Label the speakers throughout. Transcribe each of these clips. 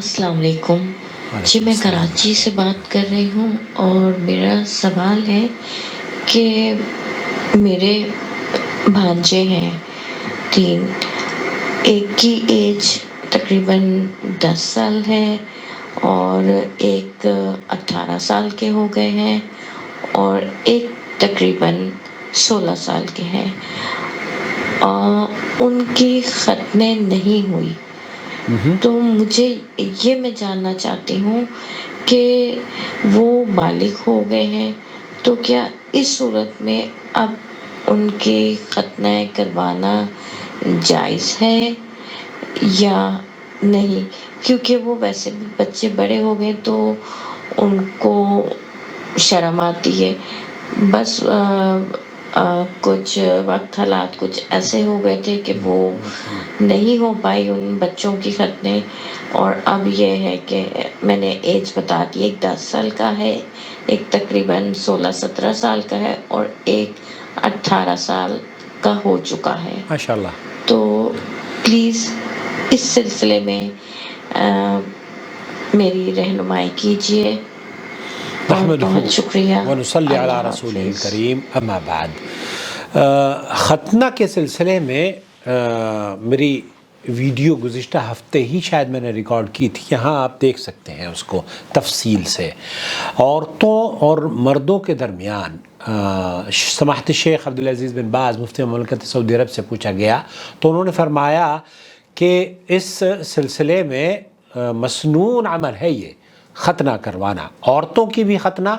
Speaker 1: السلام علیکم جی،
Speaker 2: وعلیکم
Speaker 1: میں
Speaker 2: السلام۔
Speaker 1: کراچی سے بات کر رہی ہوں اور میرا سوال ہے کہ میرے بھانجے ہیں 3، ایک کی ایج تقریباً 10 سال ہے اور ایک 18 سال کے ہو گئے ہیں اور ایک تقریباً 16 سال کے ہیں۔ ان کی ختنیں نہیں ہوئی، تو مجھے یہ میں جاننا چاہتی ہوں کہ وہ بالغ ہو گئے ہیں تو کیا اس صورت میں اب ان کے ختنہ کروانا جائز ہے یا نہیں؟ کیونکہ وہ ویسے بھی بچے بڑے ہو گئے تو ان کو شرم آتی ہے، بس کچھ وقت حالات کچھ ایسے ہو گئے تھے کہ وہ نہیں ہو پائی ان بچوں کی ختنیں، اور اب یہ ہے کہ میں نے ایج بتا دی، ایک 10 سال کا ہے، ایک تقریباً 16-17 سال کا ہے اور ایک 18 سال کا ہو چکا ہے۔
Speaker 2: ماشاء اللہ۔
Speaker 1: تو پلیز اس سلسلے میں میری رہنمائی کیجیے۔ بہت
Speaker 2: نحمدہ
Speaker 1: بہت شکریہ۔
Speaker 2: ونصلی علی
Speaker 1: اللہ
Speaker 2: رسولہ
Speaker 1: حافظ۔
Speaker 2: الکریم، اما بعد۔ ختنہ کے سلسلے میں میری ویڈیو گزشتہ ہفتے ہی شاید میں نے ریکارڈ کی تھی، یہاں آپ دیکھ سکتے ہیں اس کو تفصیل سے۔ عورتوں اور مردوں کے درمیان سماحت شیخ عبدالعزیز بن باز مفتی مملکت سعودی عرب سے پوچھا گیا تو انہوں نے فرمایا کہ اس سلسلے میں مسنون عمل ہے یہ ختنہ کروانا، عورتوں کی بھی ختنہ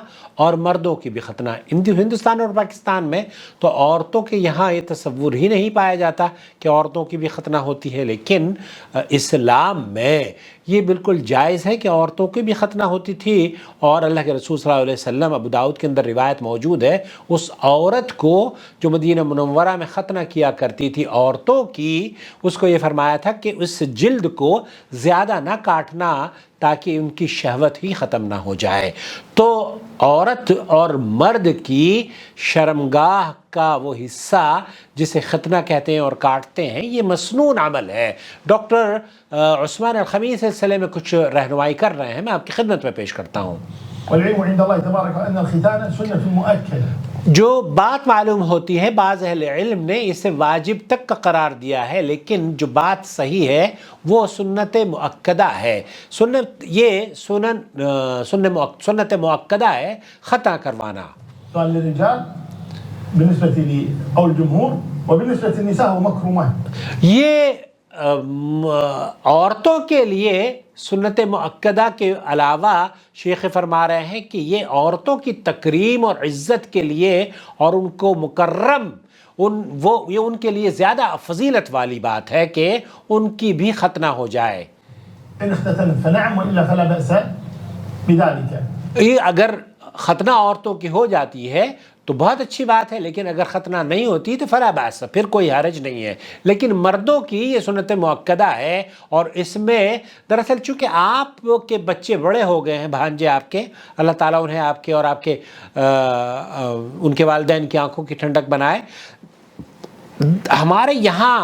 Speaker 2: اور مردوں کی بھی ختنہ۔ ہندوستان اور پاکستان میں تو عورتوں کے یہاں یہ تصور ہی نہیں پایا جاتا کہ عورتوں کی بھی ختنہ ہوتی ہے، لیکن اسلام میں یہ بالکل جائز ہے کہ عورتوں کی بھی ختنہ ہوتی تھی، اور اللہ کے رسول صلی اللہ علیہ وسلم، ابو داؤد کے اندر روایت موجود ہے، اس عورت کو جو مدینہ منورہ میں ختنہ کیا کرتی تھی عورتوں کی، اس کو یہ فرمایا تھا کہ اس جلد کو زیادہ نہ کاٹنا تاکہ ان کی شہوت ہی ختم نہ ہو جائے۔ تو عورت اور مرد کی شرمگاہ کا وہ حصہ جسے ختنہ کہتے ہیں اور کاٹتے ہیں، یہ مسنون عمل ہے۔ ڈاکٹر عثمان الخمیس اس سلسلے میں کچھ رہنمائی کر رہے ہیں، میں آپ کی خدمت میں پیش کرتا ہوں۔
Speaker 3: والعلم عند الله تبارك وأن الختان سنة مؤكدة۔
Speaker 2: جو بات معلوم ہوتی ہے بعض اہل علم نے اسے واجب تک کا قرار دیا ہے، لیکن جو بات صحیح ہے وہ سنت مؤکدہ ہے۔ سنت مؤکدہ ہے ختنہ کروانا۔
Speaker 3: سؤال للرجال بالنسبة لقول الجمهور وبالنسبة للنساء هو مكرمات۔
Speaker 2: یہ عورتوں کے لیے سنت مؤکدہ کے علاوہ شیخ فرما رہے ہیں کہ یہ عورتوں کی تکریم اور عزت کے لیے اور ان کو مکرم یہ ان کے لیے زیادہ فضیلت والی بات ہے کہ ان کی بھی ختنہ ہو جائے۔
Speaker 3: إن اختتنت فنعم وإلا فلا بأس بذلك۔
Speaker 2: یہ اگر ختنہ عورتوں کی ہو جاتی ہے تو بہت اچھی بات ہے، لیکن اگر ختنہ نہیں ہوتی تو فلا باس، پھر کوئی حرج نہیں ہے۔ لیکن مردوں کی یہ سنت مؤکدہ ہے، اور اس میں دراصل چونکہ آپ کے بچے بڑے ہو گئے ہیں، بھانجے آپ کے، اللہ تعالیٰ انہیں آپ کے اور آپ کے ان کے والدین کی آنکھوں کی ٹھنڈک بنائے۔ ہمارے یہاں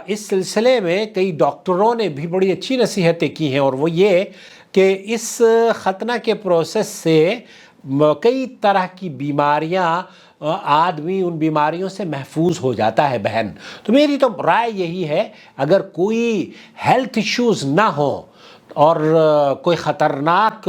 Speaker 2: اس سلسلے میں کئی ڈاکٹروں نے بھی بڑی اچھی نصیحتیں کی ہیں، اور وہ یہ کہ اس ختنہ کے پروسیس سے کئی طرح کی بیماریاں آدمی ان بیماریوں سے محفوظ ہو جاتا ہے بہن۔ تو میری تو رائے یہی ہے، اگر کوئی ہیلتھ ایشوز نہ ہو اور کوئی خطرناک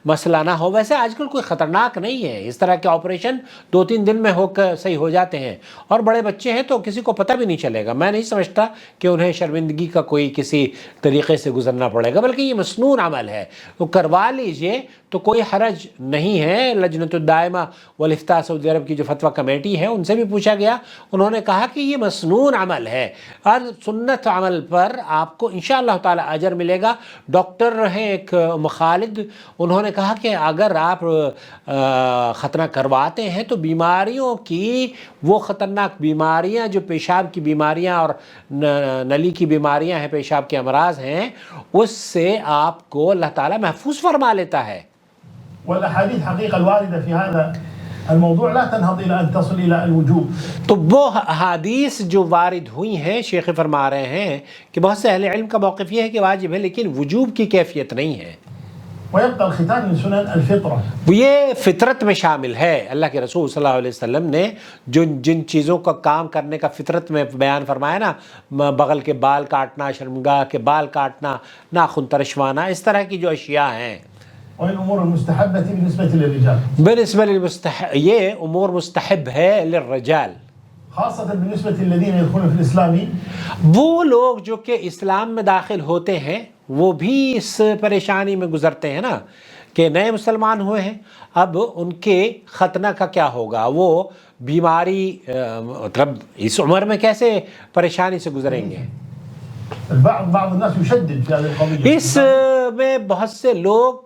Speaker 2: مسئلہ نہ ہو، ویسے آج کل کوئی خطرناک نہیں ہے، اس طرح کے آپریشن 2-3 دن میں ہو کر صحیح ہو جاتے ہیں، اور بڑے بچے ہیں تو کسی کو پتہ بھی نہیں چلے گا۔ میں نہیں سمجھتا کہ انہیں شرمندگی کا کوئی کسی طریقے سے گزرنا پڑے گا، بلکہ یہ مسنون عمل ہے، تو کروا لیجئے، تو کوئی حرج نہیں ہے۔ لجنۃ الدائمہ والافتاء سعودی عرب کی جو فتویٰ کمیٹی ہے، ان سے بھی پوچھا گیا، انہوں نے کہا کہ یہ مسنون عمل ہے، اور سنت عمل پر آپ کو انشاءاللہ تعالی اجر ملے گا۔ ڈاکٹر ہیں ایک خالد، انہوں نے کہا کہ اگر آپ ختنہ کرواتے ہیں تو بیماریوں کی وہ خطرناک بیماریاں جو پیشاب کی بیماریاں اور نلی کی بیماریاں ہیں، پیشاب کے امراض ہیں، اس سے آپ کو اللہ تعالیٰ محفوظ فرما لیتا ہے۔
Speaker 3: والأحاديث حقيقة الواردة في هذا الموضوع لا تنهض إلى أن تصل إلى الوجوب.
Speaker 2: تو وہ احادیث جو وارد ہوئی ہیں شیخ فرما رہے ہیں کہ بہت سے اہل علم کا موقف یہ ہے کہ واجب ہے لیکن وجوب کی کیفیت نہیں ہے.
Speaker 3: ويبقى الختان من سنن الفطرة.
Speaker 2: یہ فطرت میں شامل ہے. اللہ کے رسول صلی اللہ علیہ وسلم نے جن چیزوں کا کام کرنے کا فطرت میں بیان فرمایا نا، بغل کے بال کاٹنا، شرمگاہ کے بال کاٹنا، ناخن ترشوانا، اس طرح کی جو اشیاء ہیں.
Speaker 3: والأمور المستحبة بالنسبة للرجال.
Speaker 2: بالنسبة للمستحب، یہ امور مستحب ہے للرجال.
Speaker 3: خاصة بالنسبة للذين يدخلون في الإسلام.
Speaker 2: وہ لوگ جو کہ اسلام میں داخل ہوتے ہیں وہ بھی اس پریشانی میں گزرتے ہیں نا کہ نئے مسلمان ہوئے ہیں، اب ان کے ختنہ کا کیا ہوگا، وہ بیماری مطلب اس عمر میں کیسے پریشانی سے گزریں گے.
Speaker 3: بعض الناس يشدد في هذه القضية.
Speaker 2: اس میں بہت سے لوگ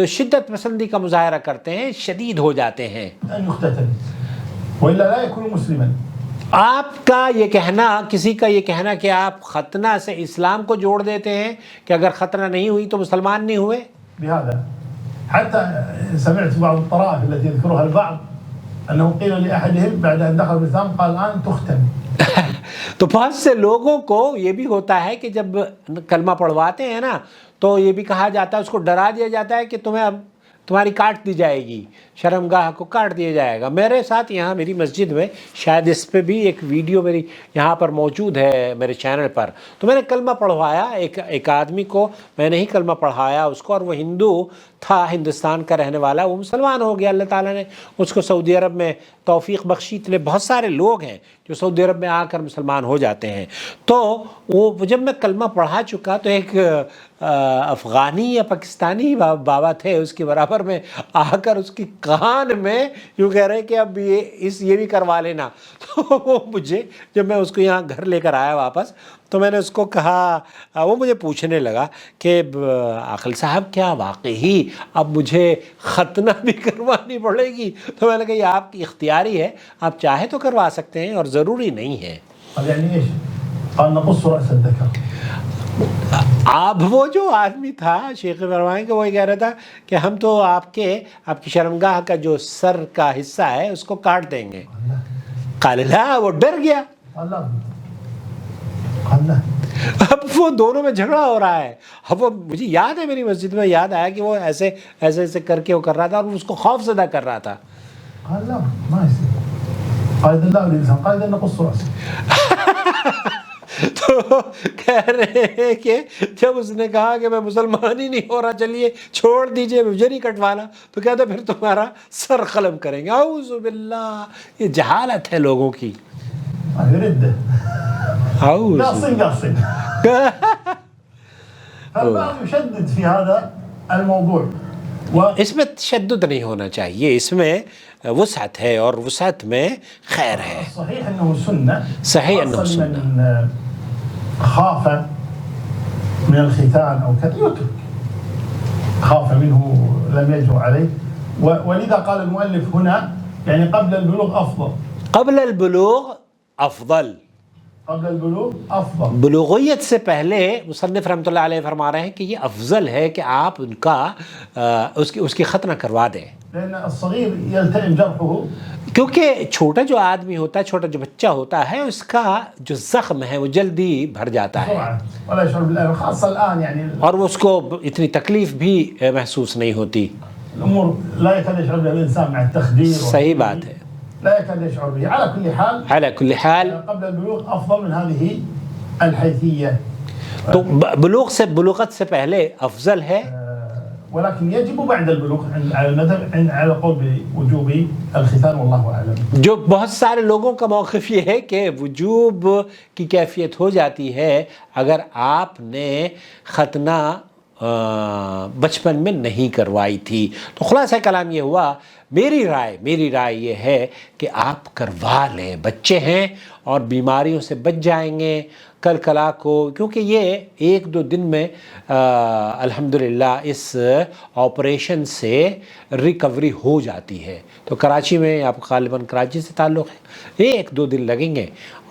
Speaker 2: شدت پسندی کا مظاہرہ کرتے ہیں، شدید ہو جاتے ہیں.
Speaker 3: أن يختتن وإلا لا يكون مسلما.
Speaker 2: آپ کا یہ کہنا، کسی کا یہ کہنا کہ آپ ختنہ سے اسلام کو جوڑ دیتے ہیں کہ اگر ختنہ نہیں ہوئی تو مسلمان نہیں ہوئے.
Speaker 3: بهذا حتى سمعت بعض الطرائف التي يذكرها البعض أنه قيل لأحدهم بعد أن دخل الإسلام قال الآن تختن.
Speaker 2: تو بہت سے لوگوں کو یہ بھی ہوتا ہے کہ جب کلمہ پڑھواتے ہیں نا تو یہ بھی کہا جاتا ہے، اس کو ڈرا دیا جاتا ہے کہ تمہیں اب تمہاری کاٹ دی جائے گی، شرمگاہ کو کاٹ دیا جائے گا. میرے ساتھ یہاں میری مسجد میں شاید اس پہ بھی ایک ویڈیو میری یہاں پر موجود ہے میرے چینل پر، تو میں نے کلمہ پڑھوایا ایک آدمی کو، میں نے ہی کلمہ پڑھایا اس کو، اور وہ ہندو تھا، ہندوستان کا رہنے والا، وہ مسلمان ہو گیا. اللہ تعالیٰ نے اس کو سعودی عرب میں توفیق بخشی. اتنے بہت سارے لوگ ہیں جو سعودی عرب میں آ کر مسلمان ہو جاتے ہیں. تو وہ جب میں کلمہ پڑھا چکا تو ایک افغانی یا پاکستانی بابا تھے، اس کے برابر میں آ کر اس کی کان میں یوں کہہ رہے کہ اب یہ بھی کروا لینا. تو وہ مجھے جب میں اس کو یہاں گھر لے کر آیا واپس تو میں نے اس کو کہا، وہ مجھے پوچھنے لگا کہ عاقل صاحب کیا واقعی اب مجھے ختنہ بھی کروانی پڑے گی؟ تو میں نے کہا یہ آپ کی اختیاری ہے، آپ چاہے تو کروا سکتے ہیں اور ضروری نہیں ہے. اب وہ جو آدمی تھا شیخ فرمائیں کہ وہ کہہ رہا تھا کہ ہم تو آپ کی شرمگاہ کا جو سر کا حصہ ہے اس کو کاٹ دیں گے. قال لا، وہ ڈر گیا. اب وہ دونوں میں جھگڑا ہو رہا ہے. اب وہ مجھے یاد ہے، میری مسجد میں یاد آیا کہ وہ ایسے کر کے وہ کر رہا تھا اور اس کو خوف زدہ کر رہا تھا. تو کہہ رہے ہیں کہ جب اس نے کہا کہ میں مسلمان ہی نہیں ہو رہا، چلیے چھوڑ دیجئے، مجھے نہیں کٹوانا، تو کہتا پھر تمہارا سر قلم کریں گے. اعوذ باللہ، یہ جہالت ہے لوگوں کی.
Speaker 3: يشدد في هذا الموضوع.
Speaker 2: اس میں تشدد نہیں ہونا چاہیے، اس میں وسعت ہے اور وسعت میں خیر ہے.
Speaker 3: صحیح انه سنة.
Speaker 2: صحیح انه سنة.
Speaker 3: من خاف من الختان او كذا يترك، خاف منه لم يجرؤ عليه، ولذا قال المؤلف هنا يعني قبل البلوغ افضل.
Speaker 2: قبل البلوغ افضل.
Speaker 3: قبل البلوغ افضل.
Speaker 2: بلوغیت سے پہلے مصنف رحمۃ اللہ علیہ فرما رہے ہیں کہ یہ افضل ہے کہ آپ ان کا اس کی ختنہ کروا دیں.
Speaker 3: لأن الصغير يلتئم جرحه.
Speaker 2: کیونکہ چھوٹا جو آدمی ہوتا ہے، چھوٹا جو بچہ ہوتا ہے، اس کا جو زخم ہے وہ جلدی بھر جاتا ہے
Speaker 3: ولا يشعر بالألم خاصة الآن يعني،
Speaker 2: اور وہ اس کو اتنی تکلیف بھی محسوس نہیں ہوتی.
Speaker 3: الأمور لا يكاد يشعر بها الإنسان مع التخدير.
Speaker 2: صحیح بات ہے.
Speaker 3: لا يكاد يشعر به. على كل حال قبل البلوغ أفضل من هذه الحيثية.
Speaker 2: تو بلوغت سے پہلے افضل ہے،
Speaker 3: ولكن يجب بعد البلوغ على المذهب على القول بوجوب الختان والله أعلم.
Speaker 2: جو بہت سارے لوگوں کا موقف یہ ہے کہ وجوب کی کیفیت ہو جاتی ہے اگر آپ نے ختنہ بچپن میں نہیں کروائی تھی. تو خلاصہ کلام یہ ہوا، میری رائے یہ ہے کہ آپ کروا لیں، بچے ہیں اور بیماریوں سے بچ جائیں گے کل کلا کو، کیونکہ یہ 1-2 دن میں الحمدللہ اس آپریشن سے ریکوری ہو جاتی ہے. تو کراچی میں آپ غالباً کراچی سے تعلق ہے، 1-2 دن لگیں گے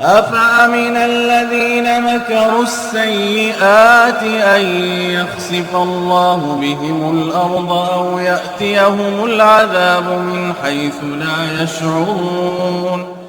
Speaker 4: أفأمن الذين مكروا السيئات أن يخسف الله بهم الأرض أو يأتيهم العذاب من حيث لا يشعرون